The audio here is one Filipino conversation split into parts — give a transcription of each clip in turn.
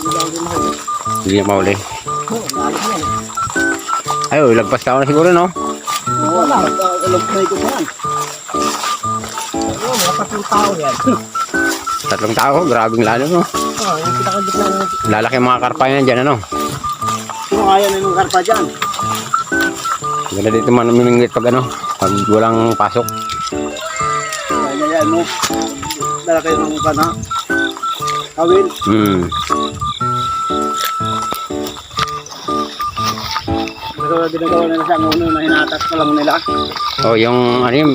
Hindi niya mahuli. Ay, lagpas ka na siguro, no? Oo, ilagpray ko yan. Oo, mga 3 tao yan. 3 tao, grabing lalo, no? Oo, yung pinakagitna na. Lalaki mga karpa yan dyan, ano? Sino kaya na yung karpa dyan? Ganda dito man miningit pag ano, pag walang pasok. Kaya mo. Dala kayo ng kana. Kawin. Pero ginagawa nila sa uno na hinatas pa lang nila. Oh, yung ano yun,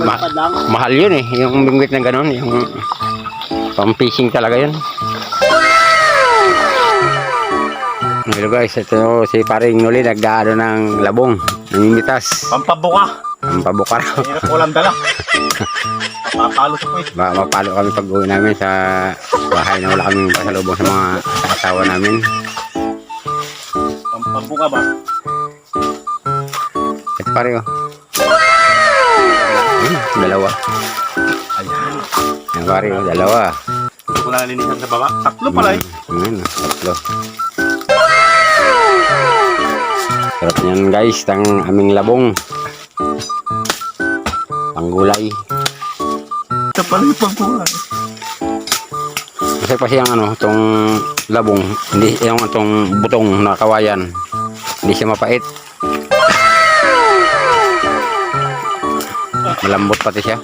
mahal yun eh. Yung bingwit na gano'n, yung pang-fishing talaga yun. Hello guys, ito si Paring Noli nagdaano ng labong, namimitas. Pampabuka. Pampabuka. Hirap ko lang dala. Mapalo sa puwit. Mapalo kami pag uwi namin sa bahay na wala kaming pasalubong sa mga asawa namin. Pampabuka ba? Ito pare oh. Dalawa. Ayan. Yan pare oh, dalawa. Hindi ko nalinisan sa baba. Tatlo pala eh. Ayan, 3. Sarap niyan guys, tang aming labong. Panggulay. Ito pala yung pagbuka. Kasi yung ano, itong labong, hindi yung itong butong na kawayan, hindi siya mapait. Malambot pati siya.